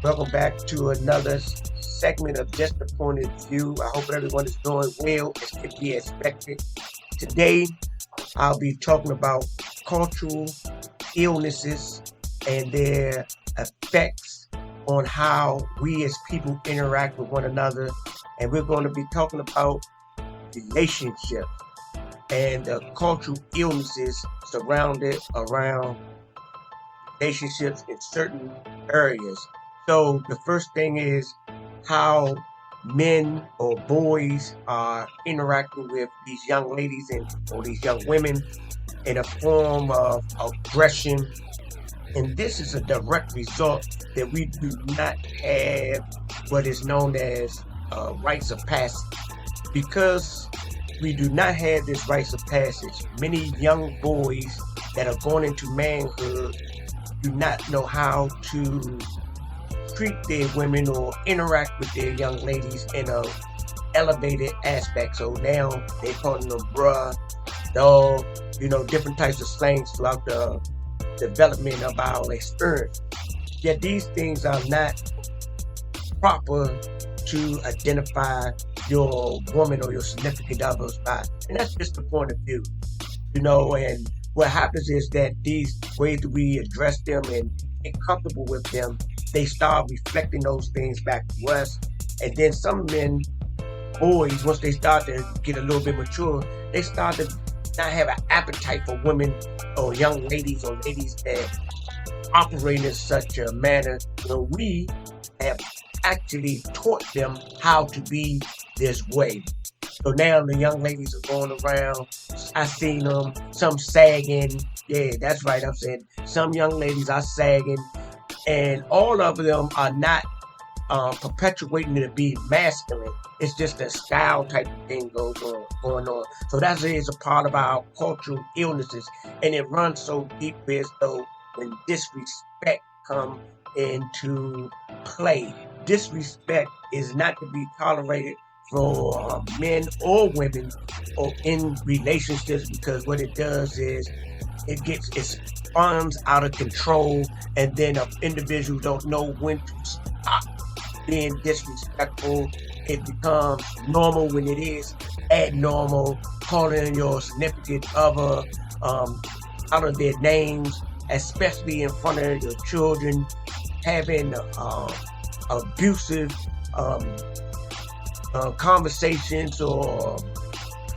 Welcome back to another segment of Just the Point of View. I hope everyone is doing well as could be expected. Today, I'll be talking about cultural illnesses and their effects on how we as people interact with one another. And we're going to be talking about relationships and the cultural illnesses surrounded around relationships in certain areas. So the first thing is how men or boys are interacting with these young ladies or these young women in a form of aggression. And this is a direct result that we do not have what is known as rites of passage. Because we do not have this rites of passage, many young boys that are going into manhood do not know how to treat their women or interact with their young ladies in a elevated aspect. So now they're calling them bruh, dog, different types of slangs throughout the development of our experience. Yet these things are not proper to identify your woman or your significant others by. And that's just the point of view, and what happens is that these ways that we address them and get comfortable with them, they start reflecting those things back to us. And then some men, boys, once they start to get a little bit mature, they start to not have an appetite for women or young ladies or ladies that operate in such a manner where we have actually taught them how to be this way. So now the young ladies are going around. I seen them, some sagging. Yeah, that's right. I'm saying some young ladies are sagging, and all of them are not perpetuating to be masculine. It's just a style type of thing going on. So that is a part of our cultural illnesses, and it runs so deep as though when disrespect comes into play. Disrespect is not to be tolerated for men or women or in relationships, because what it does is it spawns out of control, and then individuals don't know when to stop being disrespectful. It becomes normal when it is abnormal, calling your significant other out of their names, especially in front of your children, having abusive conversations or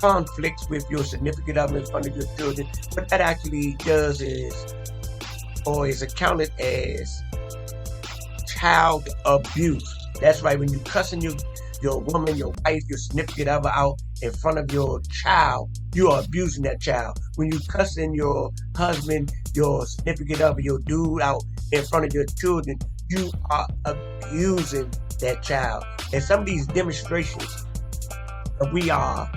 conflicts with your significant other in front of your children. What that actually does is accounted as child abuse. That's right. When you cussing your woman, your wife, your significant other out in front of your child, you are abusing that child. When you cussing your husband, your significant other, your dude out in front of your children, you are abusing that child. And some of these demonstrations that we are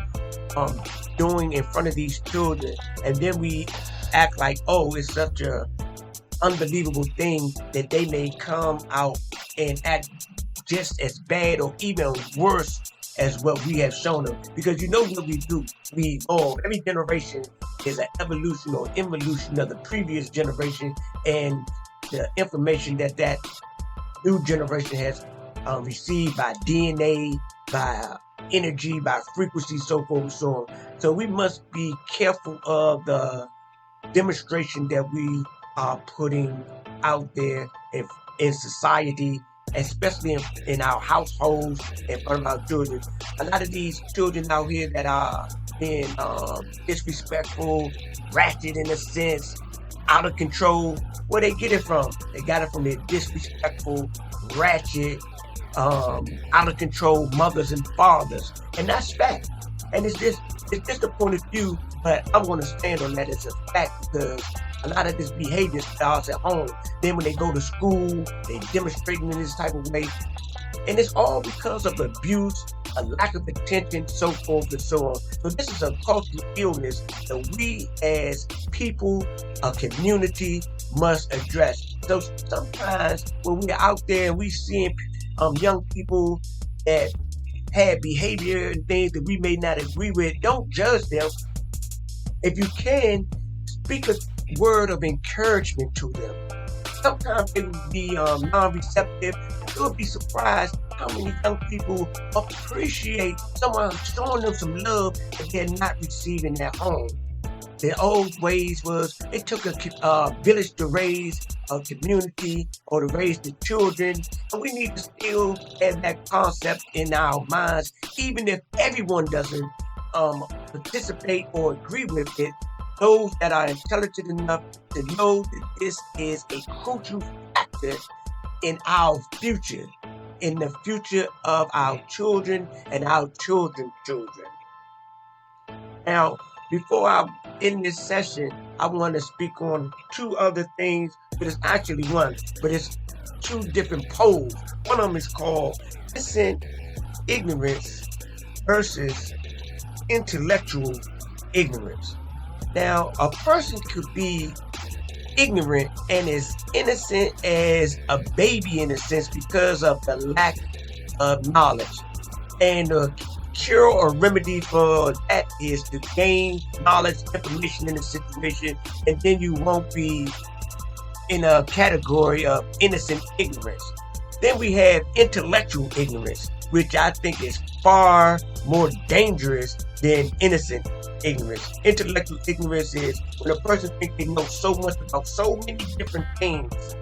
doing in front of these children, and then we act like, oh, it's such a unbelievable thing that they may come out and act just as bad or even worse as what we have shown them. Because what we do, we evolve. Every generation is an evolution or involution of the previous generation, and the information that new generation has received by DNA, by energy, by frequency, so forth and so on. So we must be careful of the demonstration that we are putting out there in society, especially in our households, in front of our children. A lot of these children out here that are being disrespectful, ratchet in a sense, out of control, where they get it from? They got it from their disrespectful, ratchet, out of control mothers and fathers. And that's fact. And it's just a point of view, but I'm going to stand on that as a fact, because a lot of this behavior starts at home. Then when they go to school, they demonstrating in this type of way. And it's all because of abuse, a lack of attention, so forth and so on. So this is a cultural illness that we as people, a community, must address. So sometimes when we're out there and we seeing young people that have behavior and things that we may not agree with, don't judge them. If you can, speak a word of encouragement to them. Sometimes they will be non-receptive. You'll be surprised how many young people appreciate someone showing them some love that they're not receiving at home. The old ways was it took a village to raise a community or to raise the children, and we need to still have that concept in our minds, even if everyone doesn't participate or agree with it. Those that are intelligent enough to know that this is a crucial factor in our future, in the future of our children and our children's children. Now, before I end this session, I want to speak on two other things, but it's actually one, but it's two different poles. One of them is called innocent ignorance versus intellectual ignorance. Now, a person could be ignorant and as innocent as a baby in a sense because of the lack of knowledge. And the cure or remedy for that is to gain knowledge, information in the situation, and then you won't be in a category of innocent ignorance. Then we have intellectual ignorance, which I think is far more dangerous than innocent ignorance. Intellectual ignorance is when a person thinks they know so much about so many different things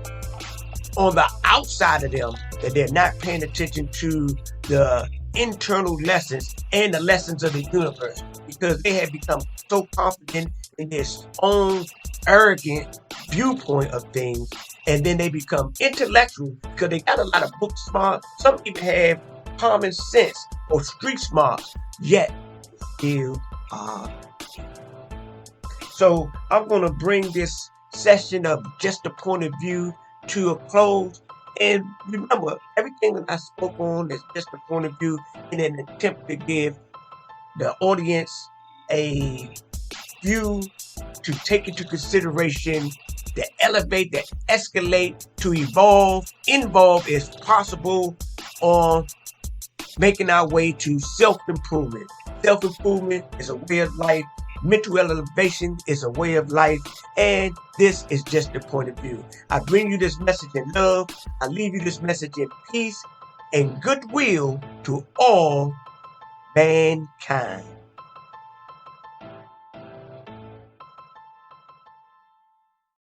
on the outside of them that they're not paying attention to the internal lessons and the lessons of the universe, because they have become so confident in their own arrogant viewpoint of things, and then they become intellectual because they got a lot of book smart. Some even have common sense or street smart, yet still are. So I'm going to bring this session of Just a Point of View to a close. And remember, everything that I spoke on is just a point of view in an attempt to give the audience a view to take into consideration, to elevate, to escalate, to evolve, involve as possible on making our way to self-improvement. Self-improvement is a way of life. Mental elevation is a way of life, and this is just a point of view. I bring you this message in love. I leave you this message in peace and goodwill to all mankind.